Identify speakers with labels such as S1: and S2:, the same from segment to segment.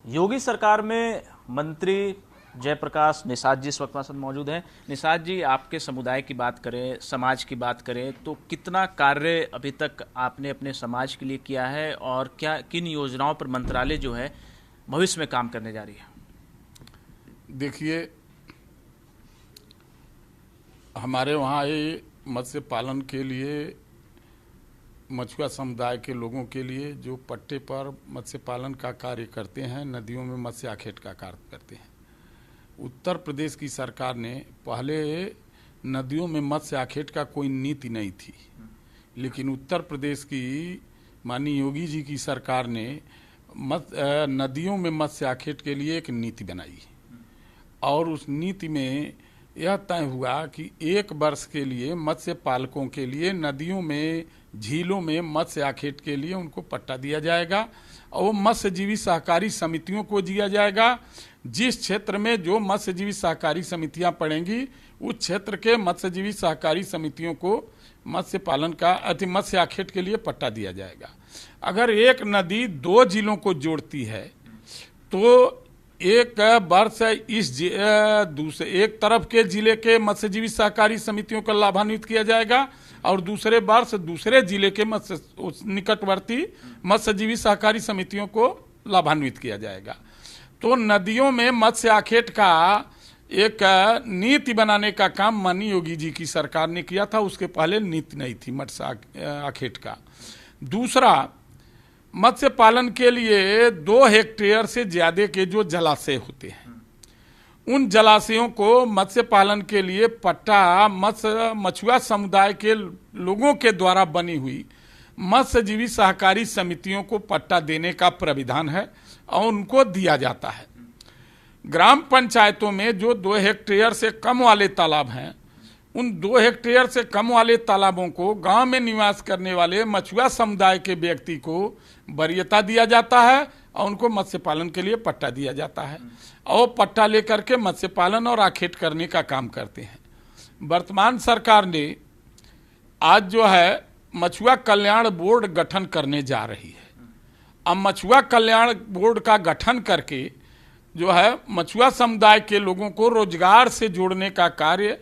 S1: योगी सरकार में मंत्री जयप्रकाश निषाद जी इस वक्त हमारे साथ मौजूद हैं। निषाद जी, आपके समुदाय की बात करें, समाज की बात करें तो कितना कार्य अभी तक आपने अपने समाज के लिए किया है और क्या किन योजनाओं पर मंत्रालय जो है भविष्य में काम करने जा रही है?
S2: देखिए, हमारे वहाँ ये मत्स्य पालन के लिए मछुआ समुदाय के लोगों के लिए जो पट्टे पर मत्स्य पालन का कार्य करते हैं, नदियों में मत्स्य आखेट का कार्य करते हैं, उत्तर प्रदेश की सरकार ने पहले नदियों में मत्स्य आखेट का कोई नीति नहीं थी, लेकिन उत्तर प्रदेश की माननीय योगी जी की सरकार ने नदियों में मत्स्य आखेट के लिए एक नीति बनाई और उस नीति में यह तय हुआ कि 1 वर्ष के लिए मत्स्य पालकों के लिए नदियों में, झीलों में मत्स्य आखेट के लिए उनको पट्टा दिया जाएगा और वो मत्स्यजीवी सहकारी समितियों को दिया जाएगा। जिस क्षेत्र में जो मत्स्यजीवी सहकारी समितियां पड़ेंगी, उस क्षेत्र के मत्स्यजीवी सहकारी समितियों को मत्स्य पालन का मत्स्य आखेट के लिए पट्टा दिया जाएगा। अगर एक नदी 2 जिलों को जोड़ती है तो एक वर्ष दूसरे एक तरफ के जिले के मत्स्यजीवी सहकारी समितियों को लाभान्वित किया जाएगा और दूसरे वर्ष दूसरे जिले के निकटवर्ती मत्स्यजीवी सहकारी समितियों को लाभान्वित किया जाएगा। तो नदियों में मत्स्य आखेट का एक नीति बनाने का काम माननीय योगी जी की सरकार ने किया था। उसके पहले नीति नहीं थी मत्स्य आखेट का। दूसरा, मत्स्य पालन के लिए 2 हेक्टेयर से ज्यादा के जो जलाशय होते हैं, उन जलाशयों को मत्स्य पालन के लिए पट्टा मछुआ समुदाय के लोगों के द्वारा बनी हुई मत्स्यजीवी सहकारी समितियों को पट्टा देने का प्राविधान है और उनको दिया जाता है। ग्राम पंचायतों में जो 2 हेक्टेयर से कम वाले तालाब हैं, उन 2 हेक्टेयर से कम वाले तालाबों को गांव में निवास करने वाले मछुआ समुदाय के व्यक्ति को वरीयता दिया जाता है और उनको मत्स्य पालन के लिए पट्टा दिया जाता है और पट्टा लेकर के मत्स्य पालन और आखेट करने का काम करते हैं। वर्तमान सरकार ने आज जो है मछुआ कल्याण बोर्ड गठन करने जा रही है। अब मछुआ कल्याण बोर्ड का गठन करके जो है मछुआ समुदाय के लोगों को रोजगार से जोड़ने का कार्य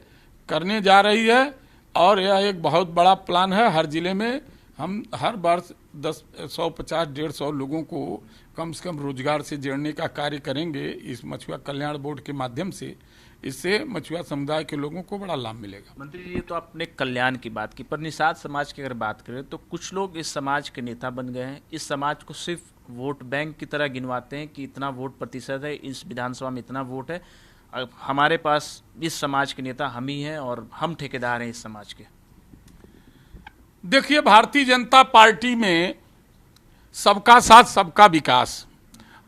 S2: करने जा रही है और यह एक बहुत बड़ा प्लान है। हर जिले में हम हर वर्ष 150-150 लोगों को कम से कम रोजगार से जोड़ने का कार्य करेंगे इस मछुआ कल्याण बोर्ड के माध्यम से। इससे मछुआ समुदाय के लोगों को बड़ा लाभ मिलेगा।
S1: मंत्री जी, ये तो आपने कल्याण की बात की, पर निषाद समाज की अगर बात करें तो कुछ लोग इस समाज के नेता बन गए हैं। इस समाज को सिर्फ वोट बैंक की तरह गिनवाते हैं कि इतना वोट प्रतिशत है, इस विधानसभा में इतना वोट है, हमारे पास इस समाज के नेता हम ही हैं और हम ठेकेदार हैं इस समाज के।
S2: देखिए, भारतीय जनता पार्टी में सबका साथ सबका विकास,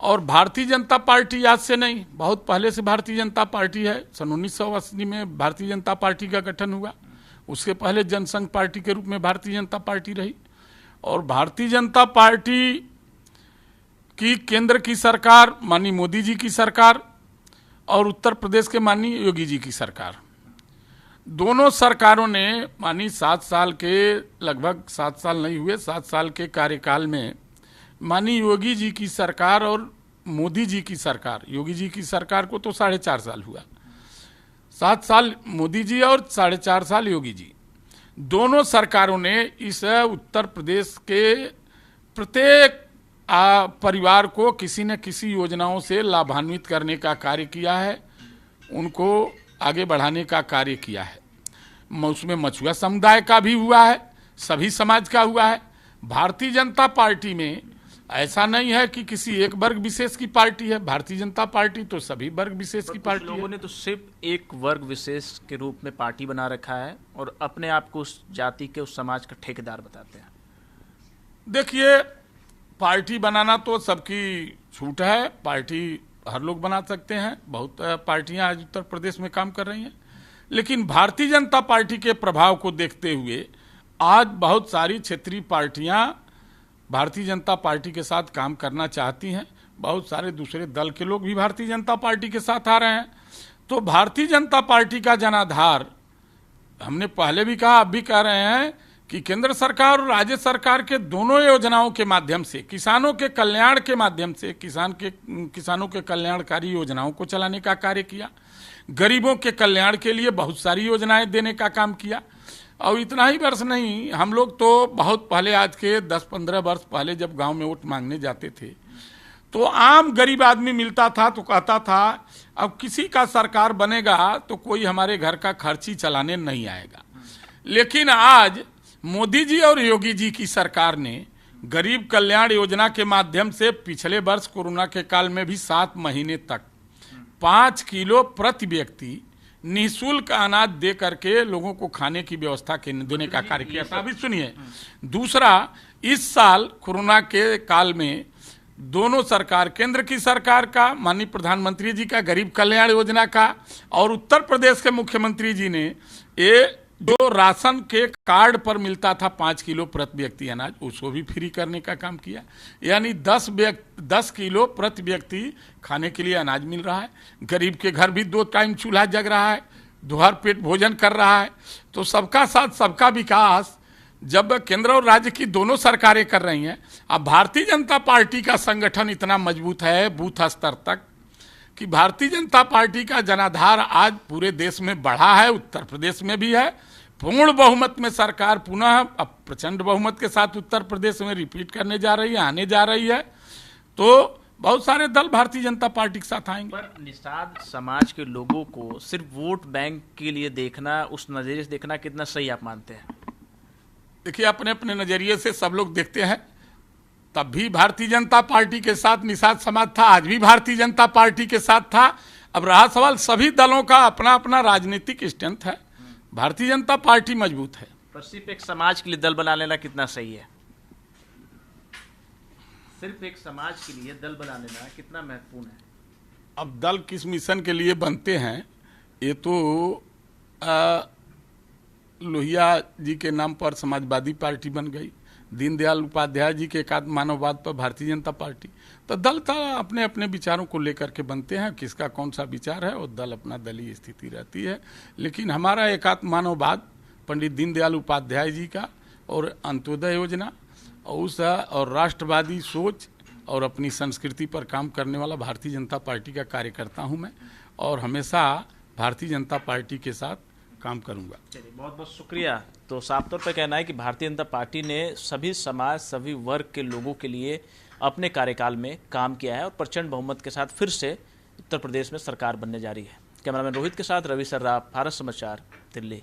S2: और भारतीय जनता पार्टी आज से नहीं, बहुत पहले से भारतीय जनता पार्टी है। सन 1980 में भारतीय जनता पार्टी का गठन हुआ। उसके पहले जनसंघ पार्टी के रूप में भारतीय जनता पार्टी रही और भारतीय जनता पार्टी की केंद्र की सरकार माननीय मोदी जी की सरकार और उत्तर प्रदेश के माननीय योगी जी की सरकार, दोनों सरकारों ने मानी 7 साल के, लगभग 7 साल नहीं हुए, 7 साल के कार्यकाल में माननीय योगी जी की सरकार और मोदी जी की सरकार, योगी जी की सरकार को तो 4.5 साल हुआ, 7 साल मोदी जी और 4.5 साल योगी जी, दोनों सरकारों ने इस उत्तर प्रदेश के प्रत्येक परिवार को किसी न किसी योजनाओं से लाभान्वित करने का कार्य किया है, उनको आगे बढ़ाने का कार्य किया है। उसमें मछुआ समुदाय का भी हुआ है, सभी समाज का हुआ है। भारतीय जनता पार्टी में ऐसा नहीं है कि किसी एक वर्ग विशेष की पार्टी है। भारतीय जनता पार्टी तो सभी वर्ग विशेष की पार्टी है।
S1: लोगों ने तो सिर्फ एक वर्ग विशेष के रूप में पार्टी बना रखा है और अपने आप को उस जाति के, उस समाज का ठेकेदार बताते हैं।
S2: देखिए, पार्टी बनाना तो सबकी छूट है, पार्टी हर लोग बना सकते हैं। बहुत पार्टियां आज उत्तर प्रदेश में काम कर रही हैं, लेकिन भारतीय जनता पार्टी के प्रभाव को देखते हुए आज बहुत सारी क्षेत्रीय पार्टियां भारतीय जनता पार्टी के साथ काम करना चाहती हैं। बहुत सारे दूसरे दल के लोग भी भारतीय जनता पार्टी के साथ आ रहे हैं। तो भारतीय जनता पार्टी का जनाधार, हमने पहले भी कहा, अब भी कह रहे हैं कि केंद्र सरकार और राज्य सरकार के दोनों योजनाओं के माध्यम से किसानों के कल्याण के माध्यम से किसानों के कल्याणकारी योजनाओं को चलाने का कार्य किया, गरीबों के कल्याण के लिए बहुत सारी योजनाएं देने का काम किया। और इतना ही वर्ष नहीं, हम लोग तो बहुत पहले, आज के 10-15 वर्ष पहले जब गांव में वोट मांगने जाते थे तो आम गरीब आदमी मिलता था तो कहता था अब किसी का सरकार बनेगा तो कोई हमारे घर का खर्ची चलाने नहीं आएगा। लेकिन आज मोदी जी और योगी जी की सरकार ने गरीब कल्याण योजना के माध्यम से पिछले वर्ष कोरोना के काल में भी 7 महीने तक 5 किलो प्रति व्यक्ति निःशुल्क अनाज दे करके लोगों को खाने की व्यवस्था देने का कार्य किया था। अभी सुनिए, दूसरा, इस साल कोरोना के काल में दोनों सरकार, केंद्र की सरकार का, माननीय प्रधानमंत्री जी का गरीब कल्याण योजना का, और उत्तर प्रदेश के मुख्यमंत्री जी ने ये जो राशन के कार्ड पर मिलता था 5 किलो प्रति व्यक्ति अनाज, उसको भी फ्री करने का काम किया। यानी 10 किलो प्रति व्यक्ति खाने के लिए अनाज मिल रहा है। गरीब के घर भी 2 टाइम चूल्हा जग रहा है, दोहर पेट भोजन कर रहा है। तो सबका साथ सबका विकास जब केंद्र और राज्य की दोनों सरकारें कर रही हैं, अब भारतीय जनता पार्टी का संगठन इतना मजबूत है बूथ स्तर तक कि भारतीय जनता पार्टी का जनाधार आज पूरे देश में बढ़ा है, उत्तर प्रदेश में भी है। पूर्ण बहुमत में सरकार पुनः अब प्रचंड बहुमत के साथ उत्तर प्रदेश में रिपीट करने जा रही है, आने जा रही है। तो बहुत सारे दल भारतीय जनता पार्टी के साथ आएंगे।
S1: पर निषाद समाज के लोगों को सिर्फ वोट बैंक के लिए देखना, उस नजरिए से देखना कितना सही आप मानते हैं?
S2: देखिए, अपने अपने नजरिए से सब लोग देखते हैं। तब भी भारतीय जनता पार्टी के साथ निषाद समाज था, आज भी भारतीय जनता पार्टी के साथ था। अब रहा सवाल, सभी दलों का अपना अपना राजनीतिक स्ट्रेंथ है, भारतीय जनता पार्टी मजबूत है।
S1: पर सिर्फ एक समाज के लिए दल बना लेना कितना सही है? सिर्फ एक समाज के लिए दल बना लेना कितना महत्वपूर्ण है?
S2: अब दल किस मिशन के लिए बनते हैं, ये तो लोहिया जी के नाम पर समाजवादी पार्टी बन गई, दीनदयाल उपाध्याय जी के एकात्म मानववाद पर भारतीय जनता पार्टी। तो दल तो अपने अपने विचारों को लेकर के बनते हैं, किसका कौन सा विचार है और दल अपना दलीय स्थिति रहती है। लेकिन हमारा एकात्म मानववाद पंडित दीनदयाल उपाध्याय जी का और अंत्योदय योजना और राष्ट्रवादी सोच और अपनी संस्कृति पर काम करने वाला भारतीय जनता पार्टी का कार्यकर्ता हूँ मैं, और हमेशा भारतीय जनता पार्टी के साथ काम करूंगा।
S1: चलिए, बहुत बहुत शुक्रिया। तो साफ तौर पर कहना है कि भारतीय जनता पार्टी ने सभी समाज, सभी वर्ग के लोगों के लिए अपने कार्यकाल में काम किया है और प्रचंड बहुमत के साथ फिर से उत्तर प्रदेश में सरकार बनने जा रही है। कैमरामैन रोहित के साथ रवि सर्राफ, भारत समाचार, दिल्ली।